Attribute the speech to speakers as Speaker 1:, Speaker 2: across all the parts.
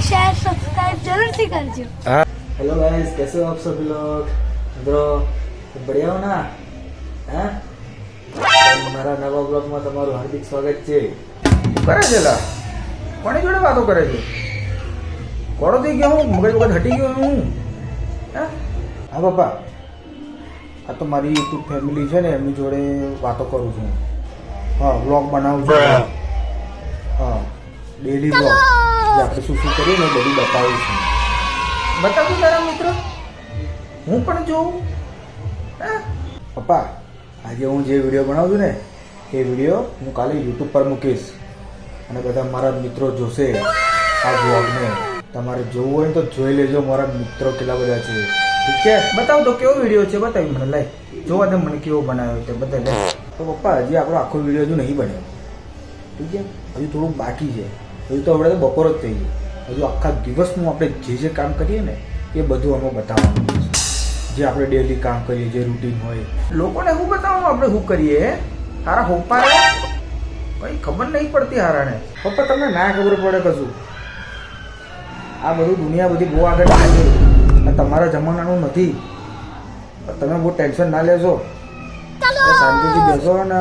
Speaker 1: Share subscribe जरूर से करजो।
Speaker 2: हेलो गाइस, कैसे हो आप सभी लोग? मित्रों, सब बढ़िया हो ना? हैं? મારા નવા બ્લોગમાં તમારું હાર્દિક સ્વાગત છે.
Speaker 3: કરે છે લા કોની જોડે વાતો કરે છે? કોડો થઈ ગયો હું, મગજ વગર હટી ગયો હું. હા બાપા, આ તો મારી યુટ્યુબ ફેમિલી છે ને, એમની જોડે વાતો કરું છું. હા, વ્લોગ બનાવું છું. હા, ડેલી વ્લોગ, જે આપણે શું શું કરીએ ને બધું બતાવું છું. બતાવું તારા મિત્રો, હું પણ જોઉં. હા પપ્પા, આજે હું જે વિડીયો બનાવું છું ને એ વિડીયો હું કાલે યુટ્યુબ પર મૂકીશ અને બધા મારા મિત્રો જોશે આ વ્લોગને. તમારે જોવું હોય તો જોઈ લેજો, મારા મિત્રો કેટલા બધા છે. ઠીક છે, બતાવ તો કેવો વિડીયો છે, બતાવી મને. લાઈ જોવા દે મને કેવો બનાવ્યો છે, બતાવી. તો પપ્પા, હજી આપણો આખો વિડીયો હજુ નહીં બન્યો. ઠીક છે, હજુ થોડુંક બાકી છે. હજુ તો આપણે તો બપોર જ થઈ ગઈ. હજુ આખા દિવસનું આપણે જે કામ કરીએ ને એ બધું અમે બતાવવાનું છે. જે આપણે ડેલી કામ કરીએ, જે રૂટીન હોય, લોકોને શું બતાવવાનું આપણે શું કરીએ. તારા પપ્પા કઈ ખબર નહીં પડતી હારાને. પપ્પા તમને ના ખબર પડે કશું. આ બધું દુનિયા બધી બહુ આગળ આવી ગઈ, તમારા જમાનાનું નથી. તમે બહુ ટેન્શન ના લેશો, શાંતિથી બેસો અને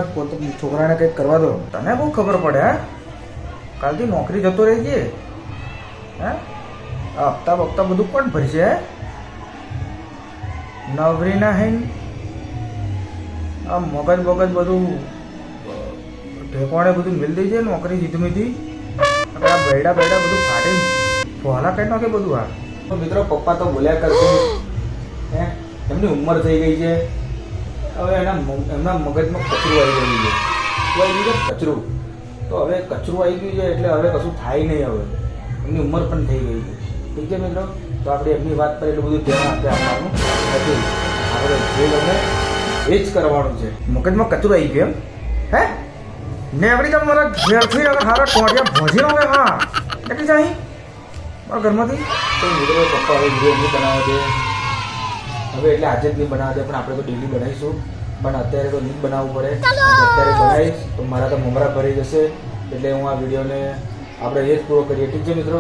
Speaker 3: છોકરાને કંઈક કરવા દો. તને બહુ ખબર પડે. હા, કાલથી નોકરી જતો રહેજે. હે, હપ્તા બપ્તા બધું કોણ ભરશે? નવરી ના હે, આ મગજ બગજ બધું ઠેકોણે બધું મિલ દઈ છે. નોકરી જીતમીથી આ બેડા બેડા બધું ફાટી ફોલા કઈ નાખે બધું. આ તો મિત્રો, પપ્પા તો બોલ્યા કરશે. હે, એમની ઉંમર થઈ ગઈ છે, હવે એમના મગજમાં કચરું આવી ગયું છે. તો આવી ગયું છે કચરું, તો હવે કચરું આવી ગયું છે એટલે હવે કશું થાય નહીં. હવે એમની ઉંમર પણ થઈ ગઈ છે. ઠીક છે મિત્રો, તો આપણે એમની વાત પર એટલું બધું ધ્યાન આપવાનું નથી. આપણે જે ગમે એ જ કરવાનું છે. મગજમાં કચરું આવી ગયું એમ? હે ને આપણી તો મારા ઘેરથી સારા ટોટિયા ભોજી નો હોય. હા, કેટલી જાય મારા ઘરમાંથી. તો મિત્રો, પપ્પા હવે વિડીયો નહીં બનાવે છે હવે, એટલે આજે જ નહીં બનાવે છે, પણ આપણે તો ડેલી બનાવીશું. પણ અત્યારે તો નહીં બનાવવું પડે. અત્યારે બનાવીશ તો મારા તો મમરા ભરી જશે. એટલે હું આ વિડીયોને આપણે એ જ પૂરો કરીએ. ઠીક છે મિત્રો.